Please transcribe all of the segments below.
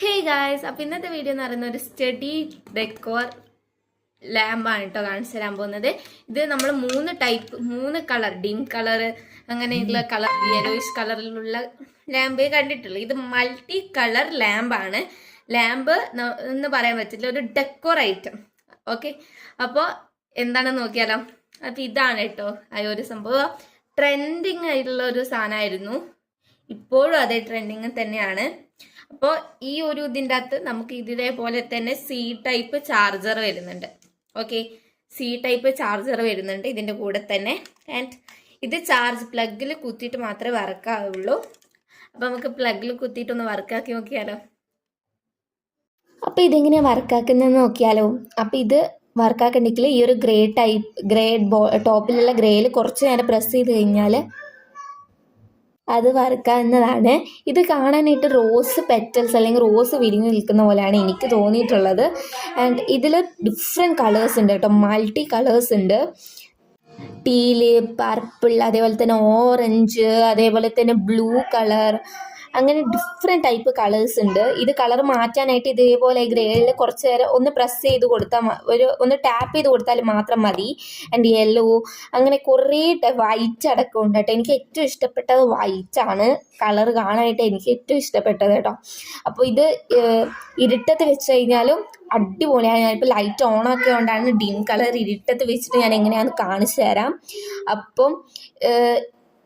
Hey guys, അപ്പോൾ ഇന്നത്തെ video എന്ന് പറയുന്ന ഒരു സ്റ്റഡി ഡെക്കോർ ലാമ്പാണ് കേട്ടോ കാണിച്ചു തരാൻ പോകുന്നത്. ഇത് നമ്മൾ മൂന്ന് കളർ ഡിം കളർ അങ്ങനെയുള്ള കളർ യെലോയിഷ് കളറിലുള്ള ലാമ്പേ കണ്ടിട്ടുള്ളൂ. ഇത് മൾട്ടി കളർ ലാമ്പാണ്. ലാമ്പ് എന്ന് പറയാൻ പറ്റില്ല, ഒരു ഡെക്കോർ ഐറ്റം. ഓക്കെ, അപ്പോൾ എന്താണെന്ന് നോക്കിയാലോ. അപ്പോൾ ഇതാണ് കേട്ടോ ആ ഒരു സംഭവം. ട്രെൻഡിങ് ആയിട്ടുള്ള ഒരു സാധനമായിരുന്നു, ഇപ്പോഴും അതേ ട്രെൻഡിങ് തന്നെയാണ്. അപ്പോൾ ഈ ഒരു ഇതിൻ്റെ അകത്ത് നമുക്ക് ഇതേപോലെ തന്നെ സി ടൈപ്പ് ചാർജർ വരുന്നുണ്ട്. ഓക്കെ, സി ടൈപ്പ് ചാർജർ വരുന്നുണ്ട് ഇതിൻ്റെ കൂടെ തന്നെ. ആൻഡ് ഇത് ചാർജ് പ്ലഗിൽ കുത്തിയിട്ട് മാത്രമേ വർക്കാവുള്ളൂ. അപ്പോൾ നമുക്ക് പ്ലഗിൽ കുത്തിയിട്ടൊന്ന് വർക്കാക്കി നോക്കിയാലോ. അപ്പോൾ ഇതെങ്ങനെയാണ് വർക്കാക്കുന്നതെന്ന് നോക്കിയാലോ. അപ്പോൾ ഇത് വർക്കാക്കണ്ടെങ്കിൽ ഈ ഒരു ഗ്രേ ടോപ്പിലുള്ള ഗ്രേയിൽ കുറച്ച് നേരം പ്രസ് ചെയ്ത് കഴിഞ്ഞാൽ അത് വറുക്കാവുന്നതാണ്. ഇത് കാണാനായിട്ട് റോസ് പെറ്റൽസ് അല്ലെങ്കിൽ റോസ് വിരിഞ്ഞ് നിൽക്കുന്ന പോലെയാണ് എനിക്ക് തോന്നിയിട്ടുള്ളത്. ആൻഡ് ഇതിൽ ഡിഫറെൻറ്റ് കളേഴ്സ് ഉണ്ട് കേട്ടോ, മൾട്ടി കളേഴ്സ് ഉണ്ട്. ടീല്, പർപ്പിൾ, അതേപോലെ തന്നെ ഓറഞ്ച്, അതേപോലെ തന്നെ ബ്ലൂ കളർ, അങ്ങനെ ഡിഫറെൻറ്റ് ടൈപ്പ് കളേഴ്സ് ഉണ്ട്. ഇത് കളർ മാറ്റാനായിട്ട് ഇതേപോലെ ഗ്രേയിൽ കുറച്ച് നേരം ഒന്ന് പ്രസ് ചെയ്ത് കൊടുത്താൽ ഒന്ന് ടാപ്പ് ചെയ്ത് കൊടുത്താൽ മാത്രം മതി. ആൻഡ് യെല്ലോ, അങ്ങനെ കുറേ വൈറ്റ് അടക്കം ഉണ്ട് കേട്ടോ. എനിക്ക് ഏറ്റവും ഇഷ്ടപ്പെട്ടത് വൈറ്റാണ് കളർ കാണാനായിട്ട് എനിക്ക് ഏറ്റവും ഇഷ്ടപ്പെട്ടത് കേട്ടോ. അപ്പോൾ ഇത് ഇരുട്ടത്ത് വെച്ച് കഴിഞ്ഞാലും അടിപൊളിയാണ്. ഞാനിപ്പോൾ ലൈറ്റ് ഓൺ ആക്കിയതുകൊണ്ടാണ് ഡിം കളർ ഇരുട്ടത്ത് വെച്ചിട്ട് ഞാൻ എങ്ങനെയാണെന്ന് കാണിച്ചു തരാം. അപ്പം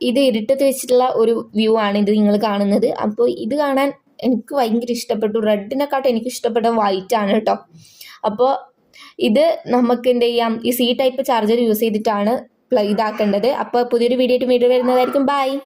ഇത് ഇരുട്ടത്ത് വെച്ചിട്ടുള്ള ഒരു വ്യൂ ആണ് ഇത് നിങ്ങൾ കാണുന്നത്. അപ്പോൾ ഇത് കാണാൻ എനിക്ക് ഭയങ്കര ഇഷ്ടപ്പെട്ടു. റെഡിനെക്കാട്ടും എനിക്ക് ഇഷ്ടപ്പെട്ടത് വൈറ്റ് ആണ് കേട്ടോ. അപ്പോൾ ഇത് നമുക്ക് എന്ത് ചെയ്യാം, ഈ സി ടൈപ്പ് ചാർജർ യൂസ് ചെയ്തിട്ടാണ് ഇതാക്കേണ്ടത്. അപ്പോൾ പുതിയൊരു വീഡിയോ ആയിട്ട് വരുന്നതായിരിക്കും. ബൈ.